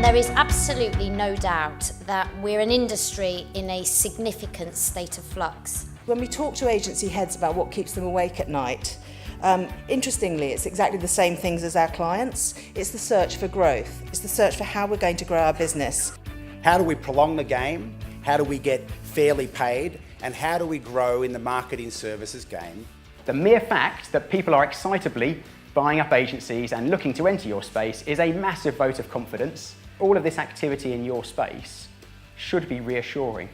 There is absolutely no doubt that we're an industry in a significant state of flux. When we talk to agency heads about what keeps them awake at night, interestingly, it's exactly the same things as our clients. It's the search for growth. It's the search for how we're going to grow our business. How do we prolong the game? How do we get fairly paid? And how do we grow in the marketing services game? The mere fact that people are excitably buying up agencies and looking to enter your space is a massive vote of confidence. All of this activity in your space should be reassuring.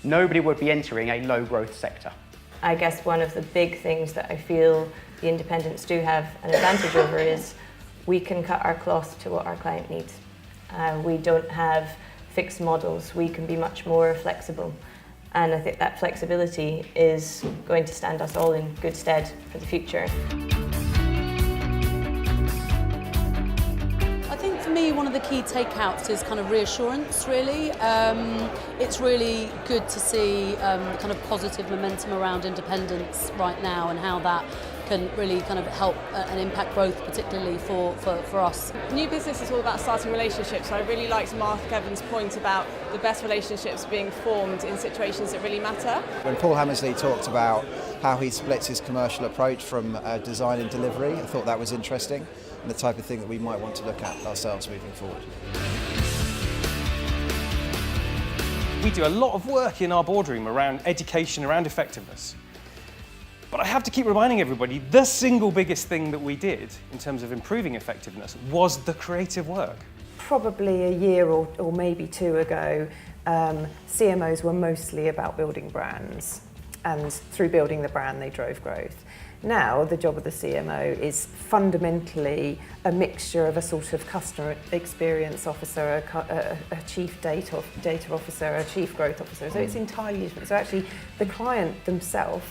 Nobody would be entering a low growth sector. I guess one of the big things that I feel the independents do have an advantage over is we can cut our cloth to what our client needs. We don't have fixed models, we can be much more flexible. And I think that flexibility is going to stand us all in good stead for the future. I think for me, one of the key takeouts is kind of reassurance, really. It's really good to see the kind of positive momentum around independence right now and how that can really kind of help and impact growth, particularly for us. New business is all about starting relationships, so I really liked Mark Evans' point about the best relationships being formed in situations that really matter. When Paul Hammersley talked about how he splits his commercial approach from design and delivery, I thought that was interesting and the type of thing that we might want to look at ourselves moving forward. We do a lot of work in our boardroom around education, around effectiveness. But I have to keep reminding everybody, the single biggest thing that we did in terms of improving effectiveness was the creative work. Probably a year or maybe two ago, CMOs were mostly about building brands, and through building the brand they drove growth. Now the job of the CMO is fundamentally a mixture of a sort of customer experience officer, a chief data officer, a chief growth officer, so it's entirely different. So actually the client themselves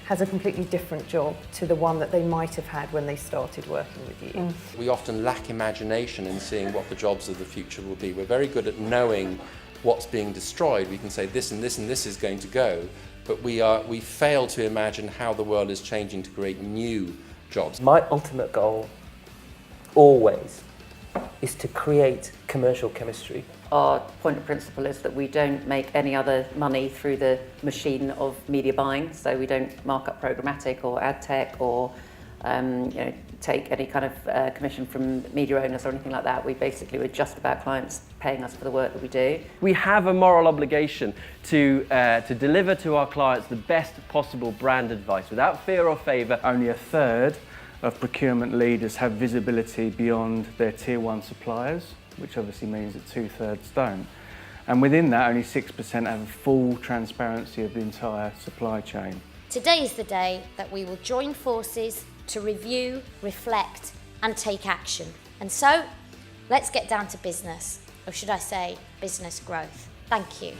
has a completely different job to the one that they might have had when they started working with you. We often lack imagination in seeing what the jobs of the future will be. We're very good at knowing what's being destroyed. We can say this and this and this is going to go, but we fail to imagine how the world is changing to create new jobs. My ultimate goal, always, is to create commercial chemistry. Our point of principle is that we don't make any other money through the machine of media buying, so we don't mark up programmatic or ad tech or take any kind of commission from media owners or anything like that. We're just about clients paying us for the work that we do. We have a moral obligation to deliver to our clients the best possible brand advice without fear or favour. Only a third of procurement leaders have visibility beyond their tier 1 suppliers, which obviously means that 2/3 don't. And within that, only 6% have full transparency of the entire supply chain. Today is the day that we will join forces to review, reflect and take action. And so, let's get down to business, or should I say, business growth. Thank you.